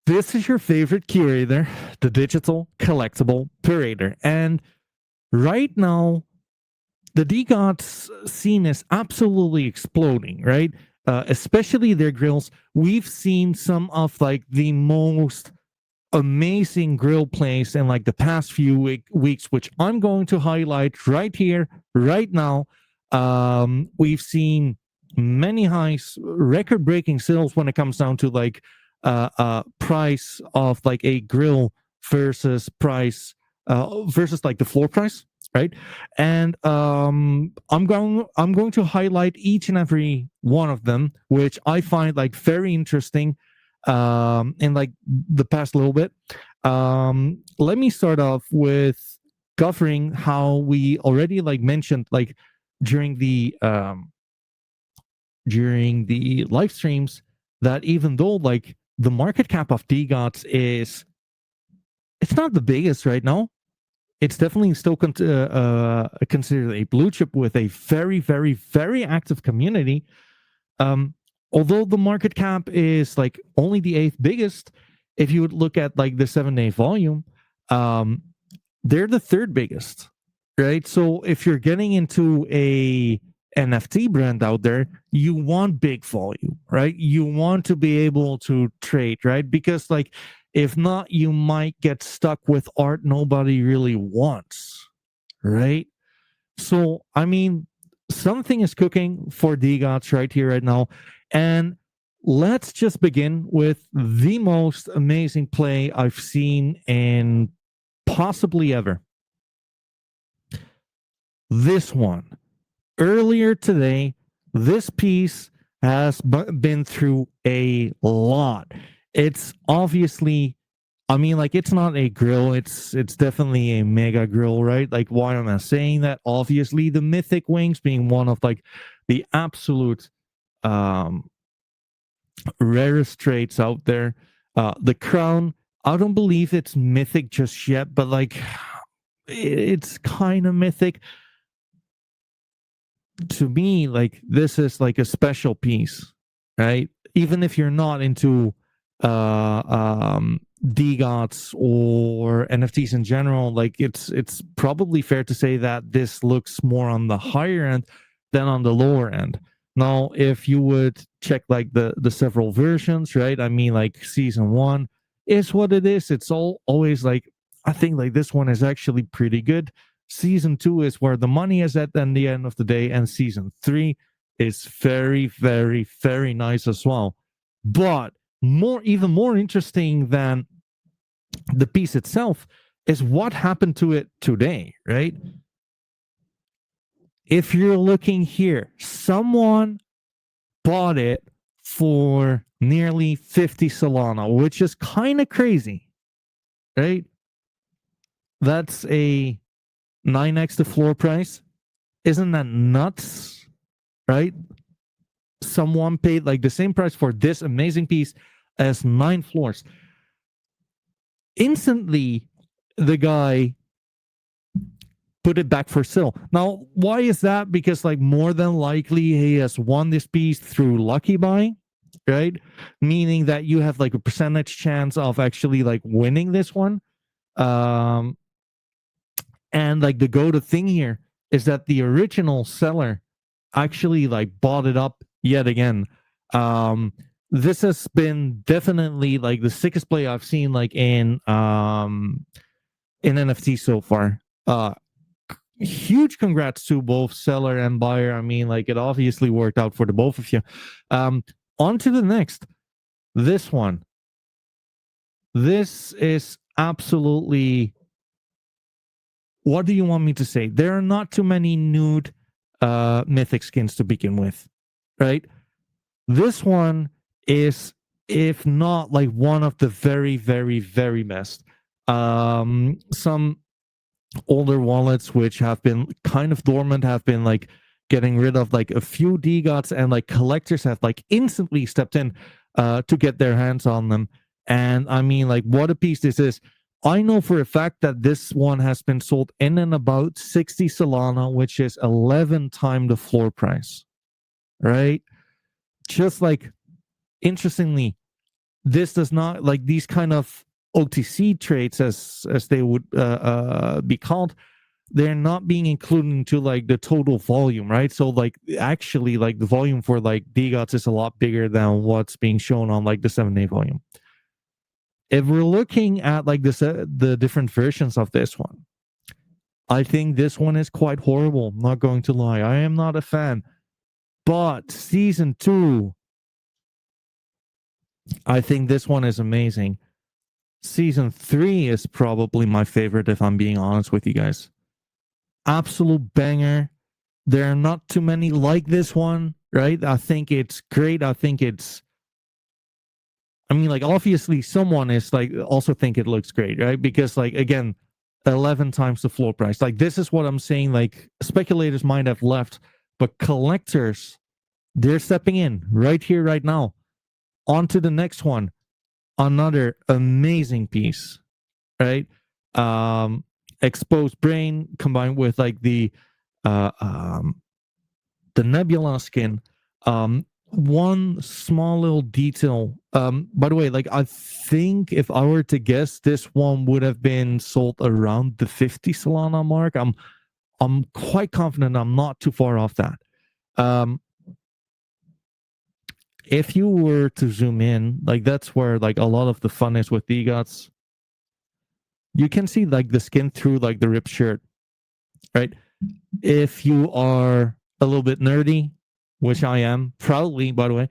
This is your favorite curator, the digital collectible curator. And right now, the DeGods scene is absolutely exploding, right? Especially their grills. We've seen some of like the most amazing grill plays in like the past few weeks, which I'm going to highlight right here, right now. We've seen many highs, record-breaking sales when it comes down to like price of like a grill versus price versus like the floor price, right? And I'm going to highlight each and every one of them, which I find like very interesting in like the past little bit. Let me start off with covering how we already like mentioned like during the live streams, that even though like the market cap of DeGods is, it's not the biggest right now. It's definitely still considered a blue chip with a very, very, very active community. Um, Although the market cap is like only the eighth biggest, if you would look at like the 7-day volume, um, they're the third biggest, right? So if you're getting into a NFT brand out there, you want big volume, right? You want to be able to trade, right? Because like if not, you might get stuck with art nobody really wants, right? So I mean, something is cooking for DeGods right here, right now. And let's just begin with the most amazing play I've seen in possibly ever. This one. Earlier today, this piece has been through a lot. It's obviously, I mean, like it's not a grill. It's definitely a mega grill, right? Like, why am I saying that? Obviously, the mythic wings being one of like the absolute um rarest traits out there. The crown, I don't believe it's mythic just yet, but like it's kind of mythic to me. Like this is like a special piece, right? Even if you're not into DeGods or NFTs in general, like it's probably fair to say that this looks more on the higher end than on the lower end. Now, if you would check like the several versions, right? I mean, like season one is what it is. It's always like, I think like this one is actually pretty good. Season two is where the money is at the end of the day, and season three is very, very, very nice as well. But even more interesting than the piece itself is what happened to it today, right? If you're looking here, someone bought it for nearly 50 Solana, which is kind of crazy, right? That's a 9x the floor price. Isn't that nuts, right? Someone paid like the same price for this amazing piece as 9 floors. Instantly, the guy put it back for sale. Now, why is that? Because like more than likely he has won this piece through lucky buying, right? Meaning that you have like a percentage chance of actually like winning this one. And like the go-to thing here is that the original seller actually like bought it up yet again. This has been definitely like the sickest play I've seen like in NFT so far. Huge congrats to both seller and buyer. I mean, like it obviously worked out for the both of you. On to the next. This one. This is absolutely, what do you want me to say? There are not too many nude mythic skins to begin with, right? This one is, if not like one of the very, very, very best. Some older wallets which have been kind of dormant have been like getting rid of like a few DeGods, and like collectors have like instantly stepped in to get their hands on them. And I mean, like, what a piece this is. I know for a fact that this one has been sold in and about 60 Solana, which is 11 times the floor price, right? Just like, interestingly, this does not, like, these kind of OTC trades, as they would be called, they're not being included into like the total volume, right? So like actually like the volume for like DeGods is a lot bigger than what's being shown on like the 7-day volume. If we're looking at like this the different versions of this one, I think this one is quite horrible. I'm not going to lie. I am not a fan. But season 2, I think this one is amazing. Season 3 is probably my favorite, if I'm being honest with you guys. Absolute banger. There are not too many like this one, right? I think it's great. I mean, like, obviously someone is like also think it looks great, right? Because like, again, 11 times the floor price. Like, this is what I'm saying. Like, speculators might have left, but collectors, they're stepping in right here, right now. On to the next one. Another amazing piece, right? Exposed brain combined with like the Nebula skin. One small little detail. By the way, like, I think if I were to guess, this one would have been sold around the 50 Solana mark. I'm quite confident I'm not too far off that. If you were to zoom in, like, that's where like a lot of the fun is with DeGods. You can see like the skin through like the ripped shirt, right? If you are a little bit nerdy, which I am proudly, by the way,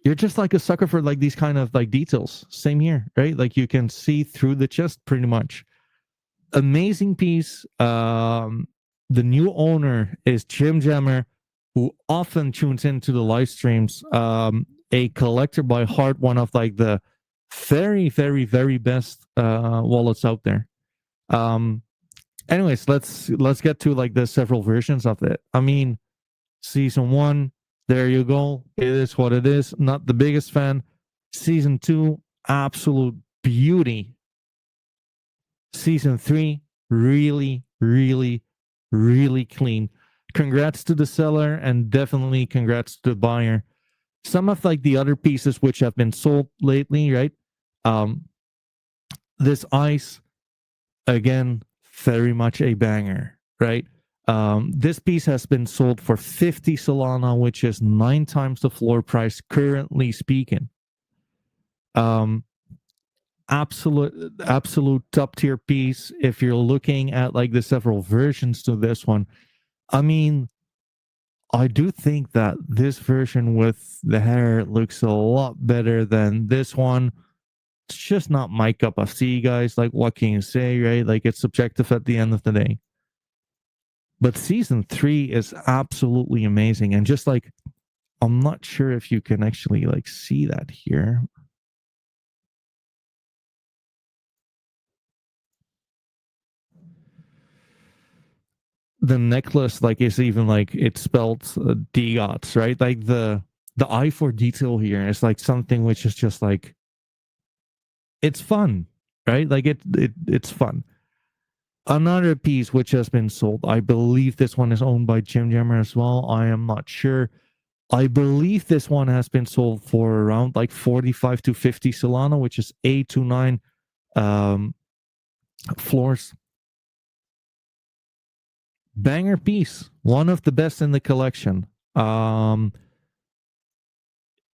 you're just like a sucker for like these kind of like details. Same here, right? Like, you can see through the chest pretty much. Amazing piece. The new owner is Jim Jammer, who often tunes into the live streams. A collector by heart, one of like the very, very, very best wallets out there. Anyways, let's get to like the several versions of it. I mean, season 1, there you go. It is what it is. Not the biggest fan. Season 2, absolute beauty. Season 3, really, really, really clean. Congrats to the seller, and definitely congrats to the buyer. Some of like the other pieces which have been sold lately, right? This ice, again, very much a banger, right? This piece has been sold for 50 Solana, which is 9 times the floor price currently speaking. Absolute top tier piece. If you're looking at like the several versions to this one, I mean, I do think that this version with the hair looks a lot better than this one. It's just not my cup of tea, guys. Like, what can you say, right? Like, it's subjective at the end of the day. But season 3 is absolutely amazing. And just like, I'm not sure if you can actually like see that here. The necklace, like, is even like, it's spelled DeGods, right? Like, the eye for detail here is like something which is just like, it's fun, right? Like, it's fun. Another piece which has been sold, I believe this one is owned by Jim Jammer as well. I am not sure. I believe this one has been sold for around like 45 to 50 Solana, which is 8 to 9 floors. Banger piece, one of the best in the collection.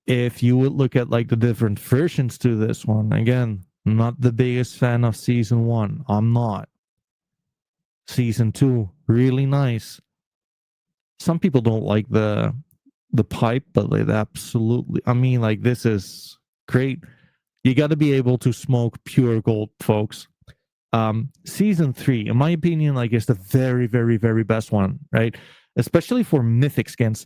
If you would look at like the different versions to this one, again, not the biggest fan of season 1. I'm not. Season 2, really nice. Some people don't like the pipe, but like, absolutely, I mean, like, this is great. You got to be able to smoke pure gold, folks. Season 3, in my opinion, like, is the very, very, very best one, right? Especially for mythic skins.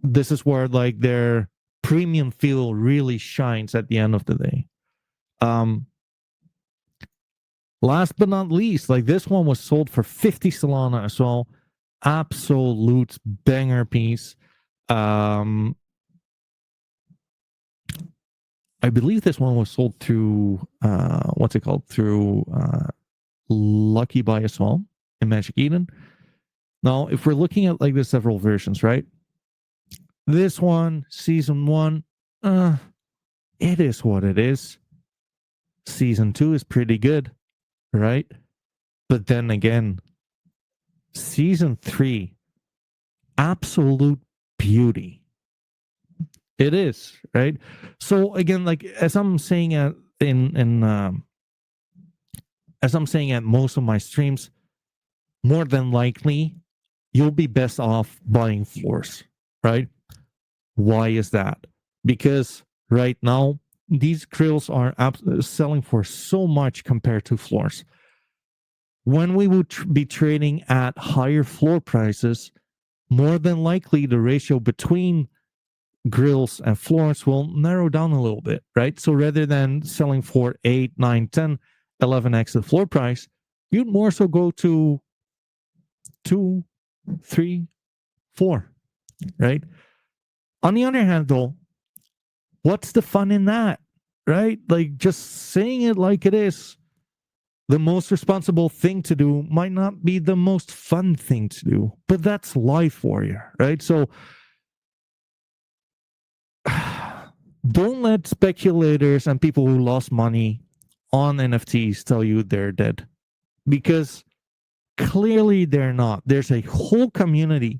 This is where like their premium feel really shines at the end of the day. Last but not least, like, this one was sold for 50 Solana as well. Absolute banger piece. I believe this one was sold through what's it called? Through Lucky Buy as well in Magic Eden. Now, if we're looking at like the several versions, right? This one, season 1, it is what it is. Season 2 is pretty good, right? But then again, season 3, absolute beauty. It is, right? So again, like as I'm saying at as I'm saying at most of my streams, more than likely you'll be best off buying floors, right? Why is that? Because right now these grills are selling for so much compared to floors. When we would be trading at higher floor prices, more than likely the ratio between grills and floors will narrow down a little bit, right? So rather than selling for 8, 9, 10, 11x the floor price, you'd more so go to 2, 3, 4, right? On the other hand, though, what's the fun in that, right? Like just saying it like it is, the most responsible thing to do might not be the most fun thing to do, but that's life for you, right? So don't let speculators and people who lost money on NFTs tell you they're dead, because clearly they're not. There's a whole community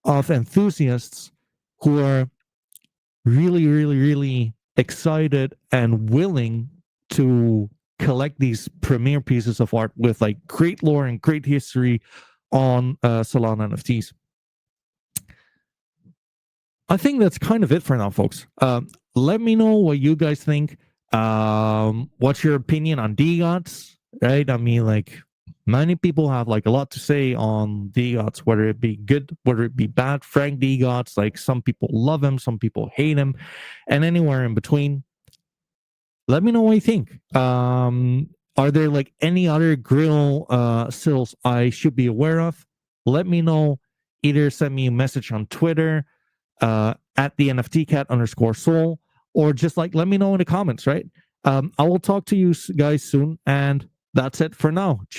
of enthusiasts who are really, really, really excited and willing to collect these premier pieces of art with like great lore and great history on Solana NFTs. I think that's kind of it for now, folks. Let me know what you guys think. What's your opinion on DeGods? Right? I mean, like many people have like a lot to say on DeGods, whether it be good, whether it be bad. Frank DeGods, like some people love him, some people hate him, and anywhere in between. Let me know what you think. Are there like any other grill sills I should be aware of? Let me know. Either send me a message on Twitter at the NFT cat _soul, or just like let me know in the comments, right? I will talk to you guys soon, and that's it for now.